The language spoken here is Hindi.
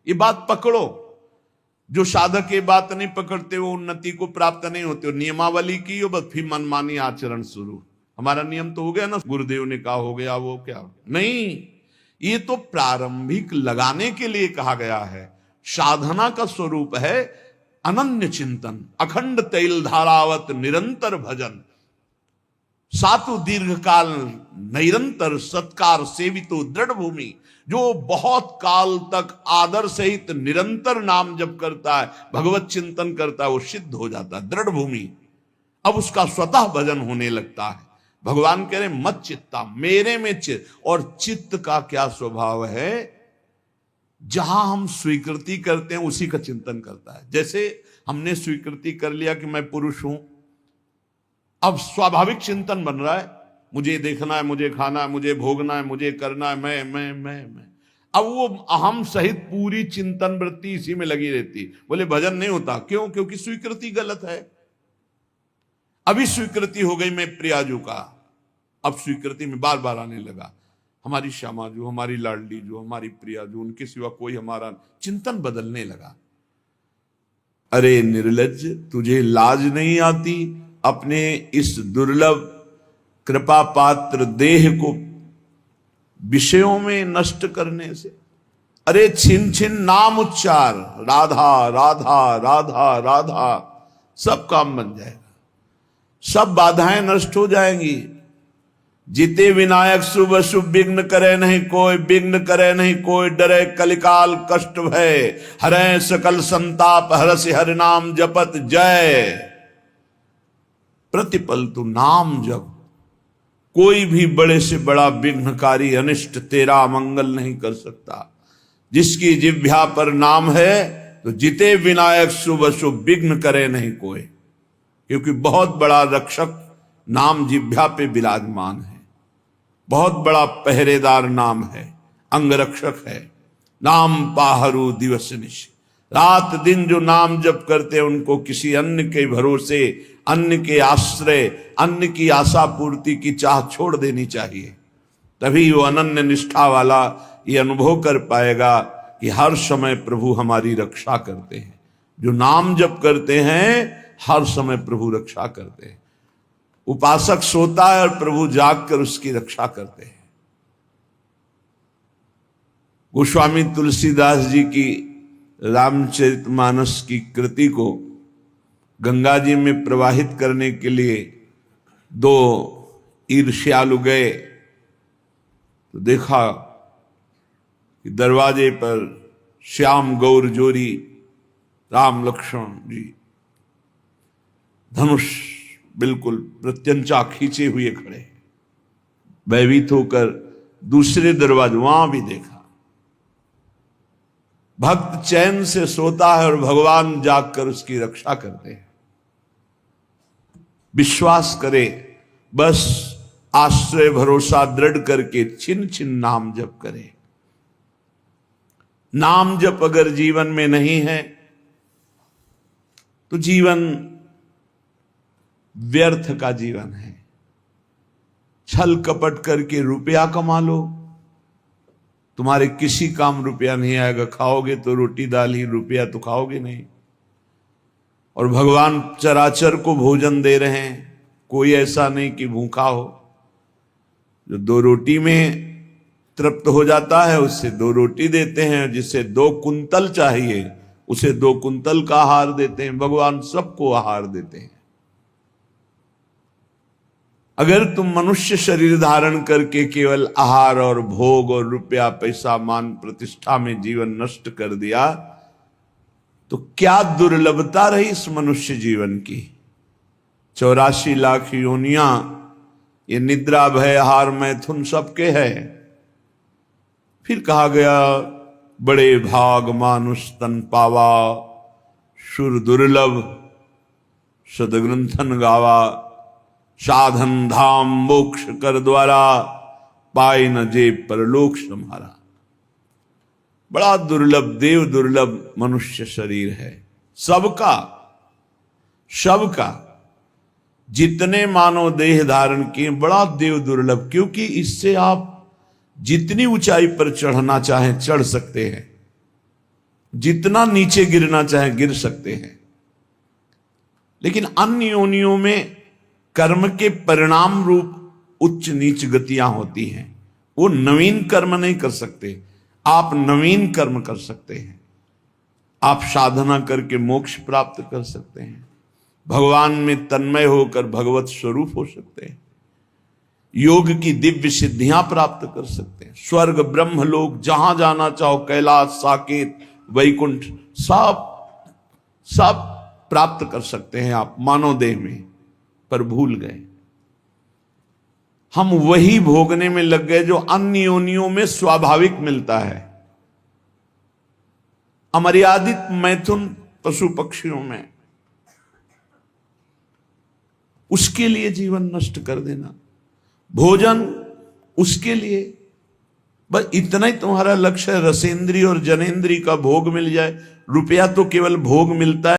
ये बात पकड़ो। जो साधक ये बात नहीं पकड़ते वो उन्नति को प्राप्त नहीं होते। नियमावली की हो बस, फिर मनमानी आचरण शुरू। हमारा नियम तो हो गया ना, गुरुदेव ने कहा हो गया, वो क्या नहीं। ये तो प्रारंभिक लगाने के लिए कहा गया है। साधना का स्वरूप है अनन्य चिंतन, अखंड तैल धारावत निरंतर भजन, सातु दीर्घ काल निरंतर सत्कार सेवितो दृढ़ भूमि। जो बहुत काल तक आदर सहित निरंतर नाम जप करता है, भगवत चिंतन करता है, वो सिद्ध हो जाता है, दृढ़ भूमि। अब उसका स्वतः भजन होने लगता है। भगवान कह रहे मत चित्ता, मेरे में चित्त। और चित्त का क्या स्वभाव है? जहां हम स्वीकृति करते हैं उसी का चिंतन करता है। जैसे हमने स्वीकृति कर लिया कि मैं पुरुष हूं, अब स्वाभाविक चिंतन बन रहा है, मुझे देखना है, मुझे खाना है, मुझे भोगना है, मुझे करना है, मैं। अब वो अहम सहित पूरी चिंतन वृत्ति इसी में लगी रहती। बोले भजन नहीं होता, क्यों? क्योंकि स्वीकृति गलत है। अभी स्वीकृति हो गई मैं प्रियाजू का, अब स्वीकृति में बार बार आने लगा हमारी श्यामा जो, हमारी लाडली जो, हमारी प्रिया जो, उनके सिवा कोई हमारा, चिंतन बदलने लगा। अरे निर्लज्ज, तुझे लाज नहीं आती अपने इस दुर्लभ कृपा पात्र देह को विषयों में नष्ट करने से? अरे छिन छिन नाम उच्चार, राधा राधा राधा राधा, सब काम बन जाएगा, सब बाधाएं नष्ट हो जाएंगी। जिते विनायक शुभ शुभ विघ्न करे नहीं कोई, विघ्न करे नहीं कोई, डरे कलिकाल कष्ट भय, हरे सकल संताप, हरसि हरि नाम जपत जय। प्रतिपल तू नाम जप, कोई भी बड़े से बड़ा विघ्नकारी अनिष्ट तेरा मंगल नहीं कर सकता। जिसकी जिह्वा पर नाम है तो जिते विनायक शुभ शुभ विघ्न करे नहीं कोई, क्योंकि बहुत बड़ा रक्षक नाम जिह्वा पे विराजमान है, बहुत बड़ा पहरेदार नाम है, अंगरक्षक है। नाम पाहरू दिवस निश, रात दिन जो नाम जप करते हैं उनको किसी अन्य के भरोसे, अन्य के आश्रय, अन्य की आशा पूर्ति की चाह छोड़ देनी चाहिए। तभी वो अनन्य निष्ठा वाला ये अनुभव कर पाएगा कि हर समय प्रभु हमारी रक्षा करते हैं। जो नाम जप करते हैं हर समय प्रभु रक्षा करते हैं। उपासक सोता है और प्रभु जागकर उसकी रक्षा करते हैं। गोस्वामी तुलसीदास जी की रामचरितमानस की कृति को गंगा जी में प्रवाहित करने के लिए दो ईर्ष्यालु गए तो देखा कि दरवाजे पर श्याम गौर जोरी राम लक्ष्मण जी धनुष बिल्कुल प्रत्यंचा खींचे हुए खड़े, भयभीत होकर दूसरे दरवाजे वहां भी देखा। भक्त चैन से सोता है और भगवान जागकर उसकी रक्षा करते हैं। विश्वास करे, बस आश्रय भरोसा दृढ़ करके छिन छिन नाम जप करे। नाम जप अगर जीवन में नहीं है तो जीवन व्यर्थ का जीवन है। छल कपट करके रुपया कमा लो, तुम्हारे किसी काम रुपया नहीं आएगा। खाओगे तो रोटी दाल ही, रुपया तो खाओगे नहीं। और भगवान चराचर को भोजन दे रहे हैं, कोई ऐसा नहीं कि भूखा हो। जो दो रोटी में तृप्त हो जाता है उससे दो रोटी देते हैं, जिसे 2 कुंतल चाहिए उसे 2 कुंतल का आहार देते हैं। भगवान सबको आहार देते हैं। अगर तुम मनुष्य शरीर धारण करके केवल आहार और भोग और रुपया पैसा मान प्रतिष्ठा में जीवन नष्ट कर दिया तो क्या दुर्लभता रही इस मनुष्य जीवन की। 84 लाख योनियां, ये निद्रा भय आहार मैथुन सबके है। फिर कहा गया बड़े भाग मानुष तन पावा, सुर दुर्लभ सदग्रंथन गावा, साधन धाम मोक्ष कर द्वारा, पाए न जे परलोक सम्हारा। बड़ा दुर्लभ, देव दुर्लभ मनुष्य शरीर है। सबका जितने मानव देह धारण किए बड़ा देव दुर्लभ, क्योंकि इससे आप जितनी ऊंचाई पर चढ़ना चाहें चढ़ सकते हैं। जितना नीचे गिरना चाहे गिर सकते हैं, लेकिन अन्य योनियों में कर्म के परिणाम रूप उच्च नीच गतियां होती हैं। वो नवीन कर्म नहीं कर सकते, आप नवीन कर्म कर सकते हैं। आप साधना करके मोक्ष प्राप्त कर सकते हैं, भगवान में तन्मय होकर भगवत स्वरूप हो सकते हैं, योग की दिव्य सिद्धियां प्राप्त कर सकते हैं, स्वर्ग ब्रह्म लोक जहां जाना चाहो, कैलाश साकेत वैकुंठ सब प्राप्त कर सकते हैं आप मानव देह में। पर भूल गए, हम वही भोगने में लग गए जो अन्य योनियों में स्वाभाविक मिलता है। अमर्यादित मैथुन पशु पक्षियों में, उसके लिए जीवन नष्ट कर देना, भोजन उसके लिए, बस इतना ही तुम्हारा लक्ष्य है, रसेंद्री और जनेंद्री का भोग मिल जाए। रुपया तो केवल भोग मिलता है।